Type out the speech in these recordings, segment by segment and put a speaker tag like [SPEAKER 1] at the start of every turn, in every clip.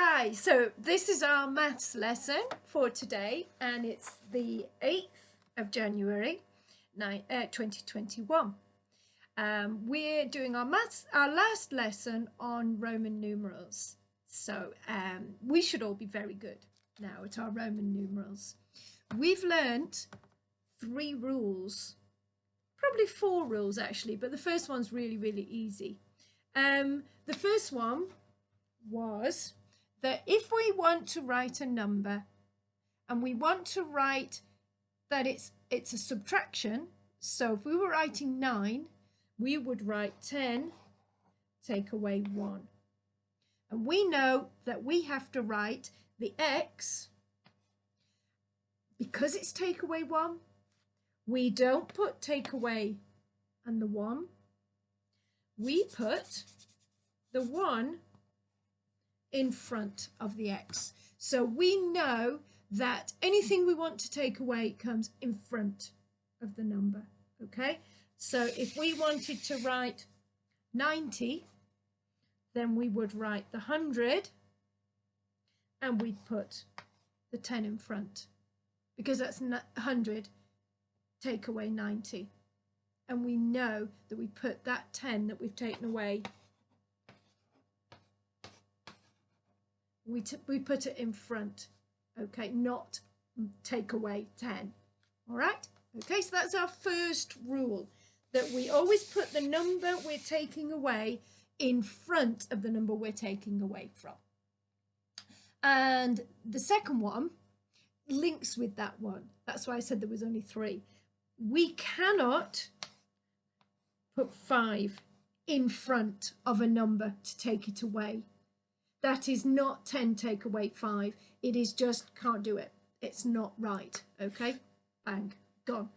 [SPEAKER 1] Hi, so this is our maths lesson for today, and it's the 8th of January 2021. We're doing our last lesson on Roman numerals. So we should all be very good now at our Roman numerals. We've learnt 3 rules, probably 4 rules actually, but the first one's really easy. The first one was that if we want to write a number and we want to write that it's a subtraction, so if we were writing 9, we would write 10 take away 1. And we know that we have to write the x, because it's take away 1, we don't put take away and the 1, we put the 1 in front of the x. So we know that anything we want to take away comes in front of the number. Okay, so if we wanted to write 90, then we would write the 100 and we'd put the 10 in front, because that's 100 take away 90, and we know that we put that 10 that we've taken away, we put it in front, okay, not take away 10. All right, okay, so that's our first rule, that we always put the number we're taking away in front of the number we're taking away from. And the second one links with that one. That's why I said there was only 3. We cannot put 5 in front of a number to take it away. That is not 10 take away 5. It is just, can't do it. It's not right. Okay, bang, gone.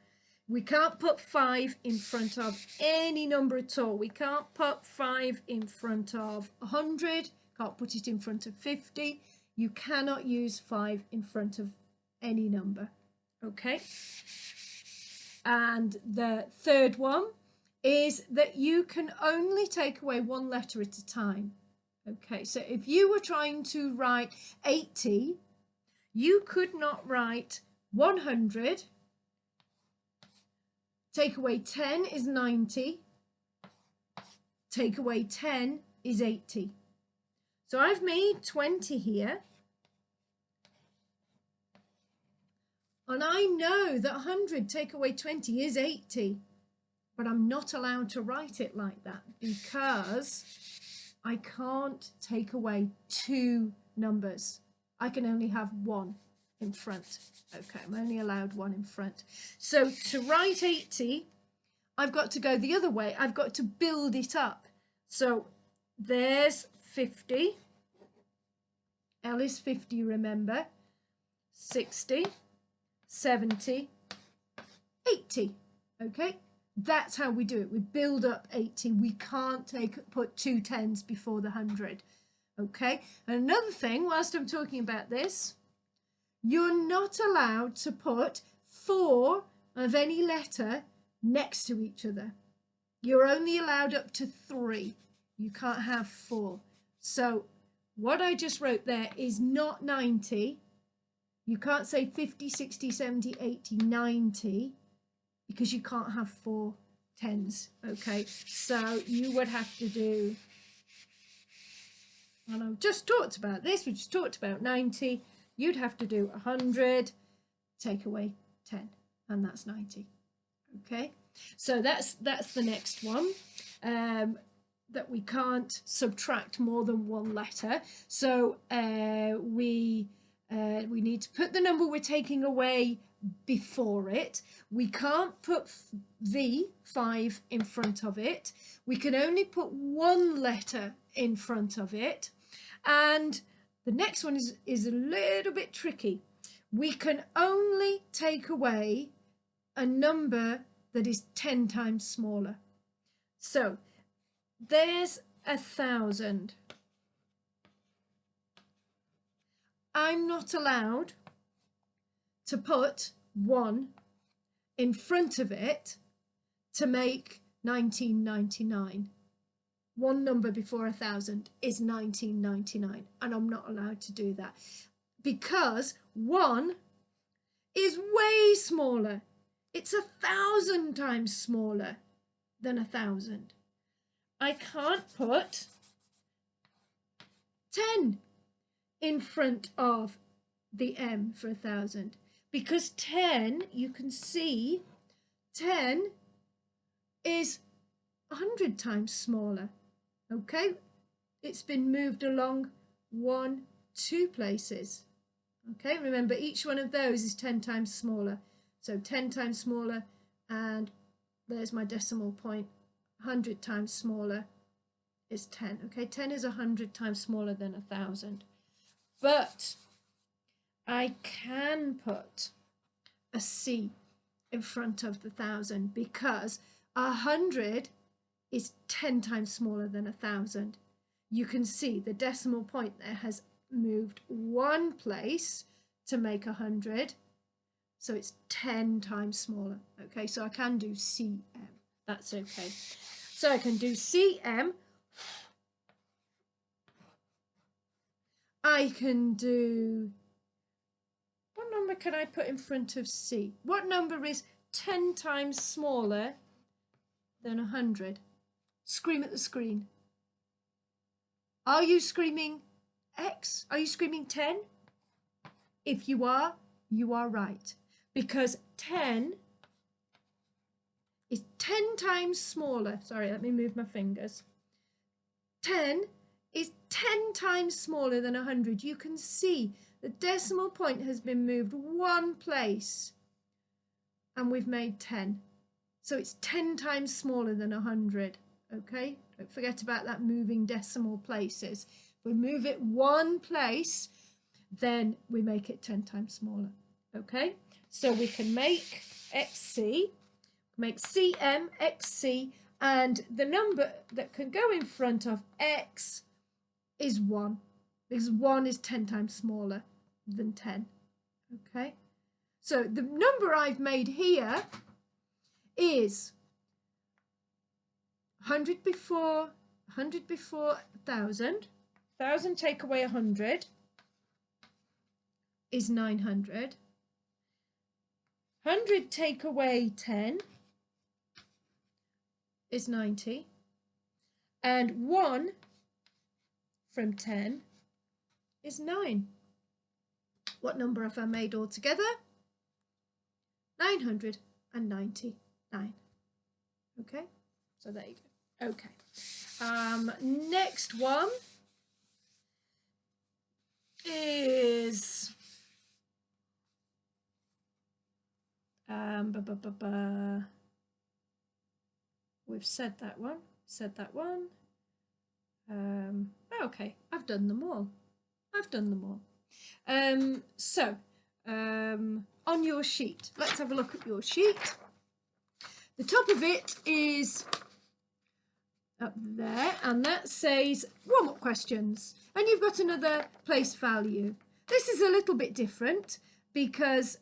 [SPEAKER 1] We can't put 5 in front of any number at all. We can't put 5 in front of 100. Can't put it in front of 50. You cannot use 5 in front of any number. Okay. And the third one is that you can only take away 1 letter at a time. Okay, so if you were trying to write 80, you could not write 100, take away 10 is 90, take away 10 is 80. So I've made 20 here, and I know that 100 take away 20 is 80, but I'm not allowed to write it like that because I can't take away 2 numbers. I can only have 1 in front. Okay, I'm only allowed 1 in front. So to write 80, I've got to go the other way. I've got to build it up. So there's 50. L is 50, remember. 60, 70, 80. Okay. That's how we do it. We build up 80. We can't put 2 10s before the 100. Okay. And another thing, whilst I'm talking about this, you're not allowed to put 4 of any letter next to each other. You're only allowed up to 3. You can't have 4. So what I just wrote there is not 90. You can't say 50, 60, 70, 80, 90. Because you can't have 4 10s, okay? So you would have to do, and I've just talked about this, we just talked about 90, you'd have to do 100, take away 10, and that's 90, okay? So that's the next one, that we can't subtract more than 1 letter. So we need to put the number we're taking away before it. We can't put the 5 in front of it. We can only put 1 letter in front of it. And the next one is a little bit tricky. We can only take away a number that is 10 times smaller. So there's 1,000. I'm not allowed to put 1 in front of it to make 1999. one number before 1,000 is 1999, and I'm not allowed to do that because 1 is way smaller. It's 1,000 times smaller than 1,000. I can't put 10 in front of the M for 1,000 because 10, you can see 10 is 100 times smaller. Okay, it's been moved along 1, 2 places. Okay, remember each one of those is 10 times smaller. So 10 times smaller, and there's my decimal point. 100 times smaller is 10. Okay, 10 is 100 times smaller than 1,000. But I can put a C in front of the 1,000 because 100 is 10 times smaller than 1,000. You can see the decimal point there has moved 1 place to make 100. So it's 10 times smaller. Okay, so I can do CM. That's okay. So I can do CM. I can do, what number can I put in front of C? What number is 10 times smaller than 100? Scream at the screen. Are you screaming X? Are you screaming 10? If you are right. Because 10 is 10 times smaller. Sorry, let me move my fingers. 10 is 10 times smaller than 100. You can see the decimal point has been moved 1 place and we've made 10. So it's 10 times smaller than 100. Okay, don't forget about that moving decimal places. If we move it 1 place, then we make it 10 times smaller. Okay, so we can make XC, make CM XC, and the number that can go in front of X is 1, because 1 is 10 times smaller than 10. Okay, so the number I've made here is 100 before 1,000. 1,000 take away 100 is 900. 100 take away 10 is 90. And 1 from 10 is 9. What number have I made altogether? 999. Okay, so there you go. Okay. Next one is we've said that one. Okay, I've done them all. On your sheet, let's have a look at your sheet. The top of it is up there, and that says warm-up questions, and you've got another place value. This is a little bit different because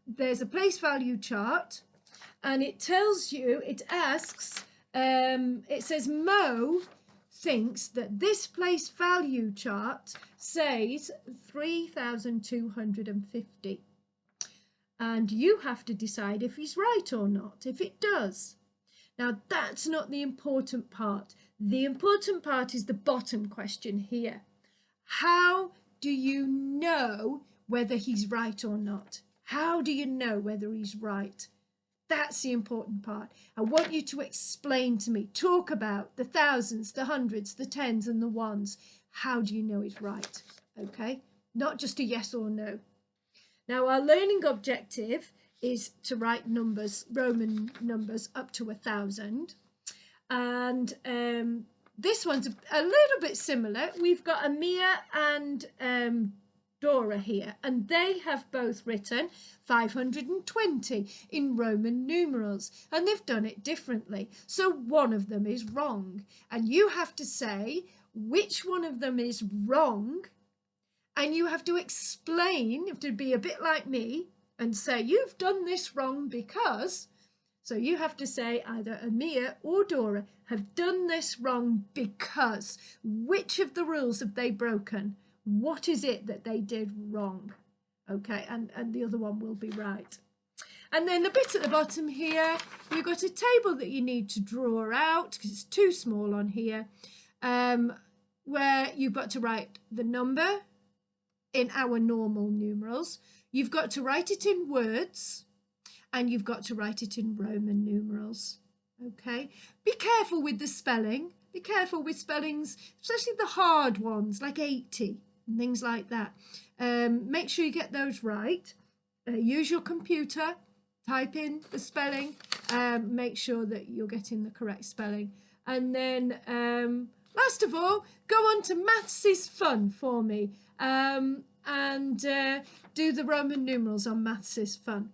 [SPEAKER 1] there's a place value chart, and it tells you, it asks, it says Mo thinks that this place value chart says 3,250, and you have to decide if he's right or not, if it does. Now, that's not the important part. The important part is the bottom question here. How do you know whether he's right or not? How do you know whether he's right? That's the important part. I want you to explain to me, talk about the thousands, the hundreds, the tens and the ones. How do you know he's right? Okay, not just a yes or no. Now, our learning objective is to write numbers, Roman numbers up to 1,000. And this one's a little bit similar. We've got Amir and Dora here, and they have both written 520 in Roman numerals, and they've done it differently. So one of them is wrong, and you have to say which one of them is wrong, and you have to explain, you have to be a bit like me and say, you've done this wrong because So you have to say either Amia or Dora have done this wrong because. Which of the rules have they broken? What is it that they did wrong? Okay, and the other one will be right. And then the bit at the bottom here, you've got a table that you need to draw out because it's too small on here, where you've got to write the number in our normal numerals. You've got to write it in words, and you've got to write it in Roman numerals. Okay, be careful with the spelling. Be careful with spellings, especially the hard ones like 80 and things like that. Make sure you get those right. Use your computer, type in the spelling, make sure that you're getting the correct spelling. And then last of all, go on to Maths is Fun for me, and do the Roman numerals on Maths is Fun,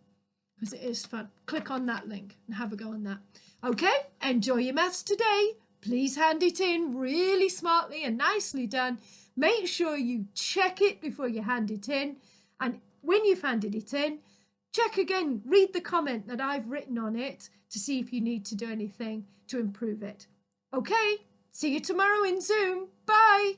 [SPEAKER 1] because it is fun. Click on that link and have a go on that. Okay, enjoy your maths today. Please hand it in really smartly and nicely done. Make sure you check it before you hand it in. And when you've handed it in, check again, read the comment that I've written on it to see if you need to do anything to improve it. Okay, see you tomorrow in Zoom. Bye.